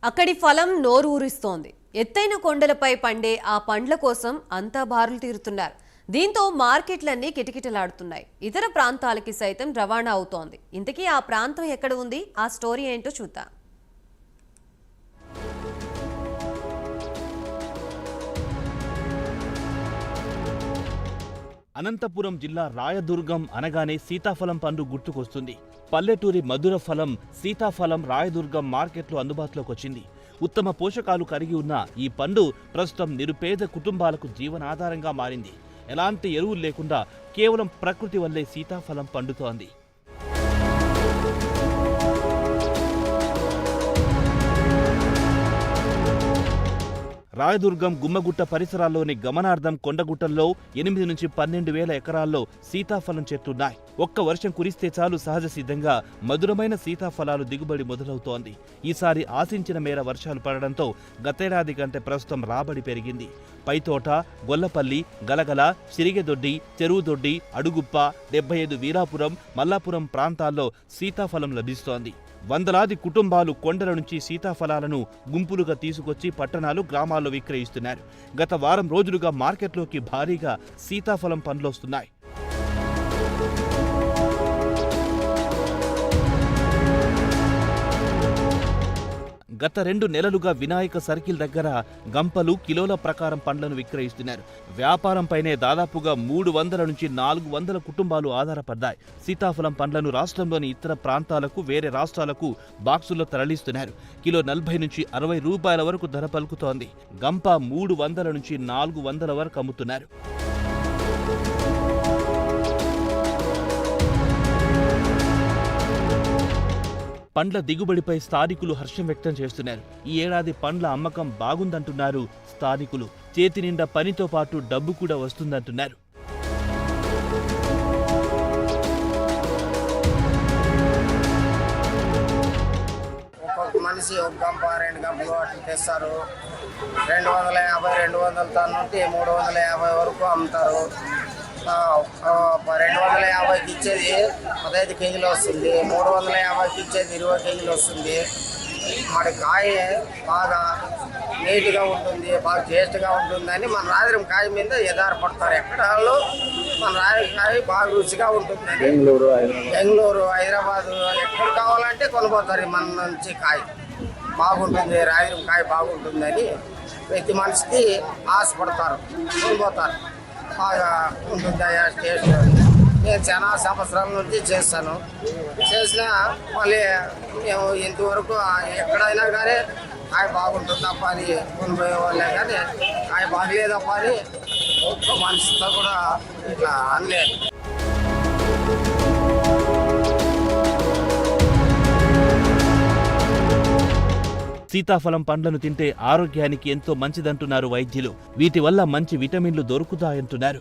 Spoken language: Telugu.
అక్కడి ఫలం నోరు ఊరిస్తోంది. ఎత్తైన కొండలపై పండే ఆ పండ్ల కోసం అంతా బారులు తీరుతున్నారు. దీంతో మార్కెట్లన్నీ కిటకిటలాడుతున్నాయి. ఇతర ప్రాంతాలకి సైతం రవాణా అవుతోంది. ఇంతకీ ఆ ప్రాంతం ఎక్కడ ఉంది? ఆ స్టోరీ ఏంటో చూద్దాం. అనంతపురం జిల్లా రాయదుర్గం అనగానే సీతాఫలం పండు గుర్తుకొస్తుంది. పల్లెటూరి మధుర ఫలం సీతాఫలం రాయదుర్గం మార్కెట్లో అందుబాటులోకి వచ్చింది. ఉత్తమ పోషకాలు కలిగి ఉన్న ఈ పండు ప్రస్తుతం నిరుపేద కుటుంబాలకు జీవనాధారంగా మారింది. ఎలాంటి ఎరువులు లేకుండా కేవలం ప్రకృతి వల్లే సీతాఫలం పండుతోంది. రాయదుర్గం గుమ్మగుట్ట పరిసరాల్లోని గమనార్థం కొండగుట్టల్లో 8 నుంచి 12,000 ఎకరాల్లో సీతాఫలం చెట్లున్నాయి. ఒక్క వర్షం కురిస్తే చాలు సహజ సిద్ధంగా మధురమైన సీతాఫలాలు దిగుబడి మొదలవుతోంది. ఈసారి ఆశించిన మేర వర్షాలు పడడంతో గతేడాది కంటే ప్రస్తుతం రాబడి పెరిగింది. పైతోట, గొల్లపల్లి, గలగల, సిరిగెదొడ్డి, చెరువుదొడ్డి, అడుగుప్ప, 75 వీరాపురం, మల్లాపురం ప్రాంతాల్లో సీతాఫలం లభిస్తోంది. వందలాది కుటుంబాలు కొండల నుంచి సీతాఫలాలను గుంపులుగా తీసుకొచ్చి పట్టణాలు, గ్రామాల్లో విక్రయిస్తున్నారు. గత వారం రోజులుగా మార్కెట్లోకి భారీగా సీతాఫలం పండ్లొస్తున్నాయి. గత 2 నెలలుగా వినాయక సర్కిల్ దగ్గర గంపలు, కిలోల ప్రకారం పండ్లను విక్రయిస్తున్నారు. వ్యాపారంపైనే దాదాపుగా 300 నుంచి 400 కుటుంబాలు ఆధారపడ్డాయి. సీతాఫలం పండ్లను రాష్ట్రంలోని ఇతర ప్రాంతాలకు, వేరే రాష్ట్రాలకు బాక్సుల్లో తరలిస్తున్నారు. కిలో 40 నుంచి 60 రూపాయల వరకు ధర పలుకుతోంది. గంప 300 నుంచి 400 వరకు అమ్ముతున్నారు. పండ్ల దిగుబడిపై స్థానికులు హర్షం వ్యక్తం చేస్తున్నారు. ఈ ఏడాది పండ్ల అమ్మకం బాగుందంటున్నారు స్థానికులు. చేతి నిండా పనితో పాటు డబ్బు కూడా వస్తుందంటున్నారు. ఒక్కొక్క మనిషి ఒక గంప 2 గంపలు అట్లా తెస్తారు. 250, 200 నుండి 350 వరకు అమ్ముతారు. 250కి ఇచ్చేది 15 కేజీలు వస్తుంది. 350కి ఇచ్చేది 20 కేజీలు వస్తుంది. మరి కాయ బాగా నీట్గా ఉంటుంది, బాగా టేస్ట్గా ఉంటుందని మన రాయదుర్గం కాయ మీద ఎదారపడతారు. ఎక్కడాల్లో మన రాయదుర్గం కాయ బాగా రుచిగా ఉంటుందని బెంగళూరు, హైదరాబాదు ఎక్కడ కావాలంటే కొనుక్కోతారు. మన నుంచి కాయ బాగుంటుంది, రాయదుర్గం కాయ బాగుంటుందని ప్రతి మనిషికి ఆశపడతారు, కొనుక్కోతారు. బాగా ఉంటుందయ్యా టేస్ట్. నేను చాలా సంవత్సరాల నుంచి చేస్తాను. చేసినా మళ్ళీ మేము ఇంతవరకు ఎక్కడైనా కానీ కాయ బాగుంటుందప్ప అని కొనిపోయే వాళ్ళే, కానీ కాయ బాగలేదప్ప అని ఒక్క మనిషితో కూడా ఇట్లా అనలేదు. సీతాఫలం పండ్లను తింటే ఆరోగ్యానికి ఎంతో మంచిదంటున్నారు వైద్యులు. వీటి వల్ల మంచి విటమిన్లు దొరుకుతాయంటున్నారు.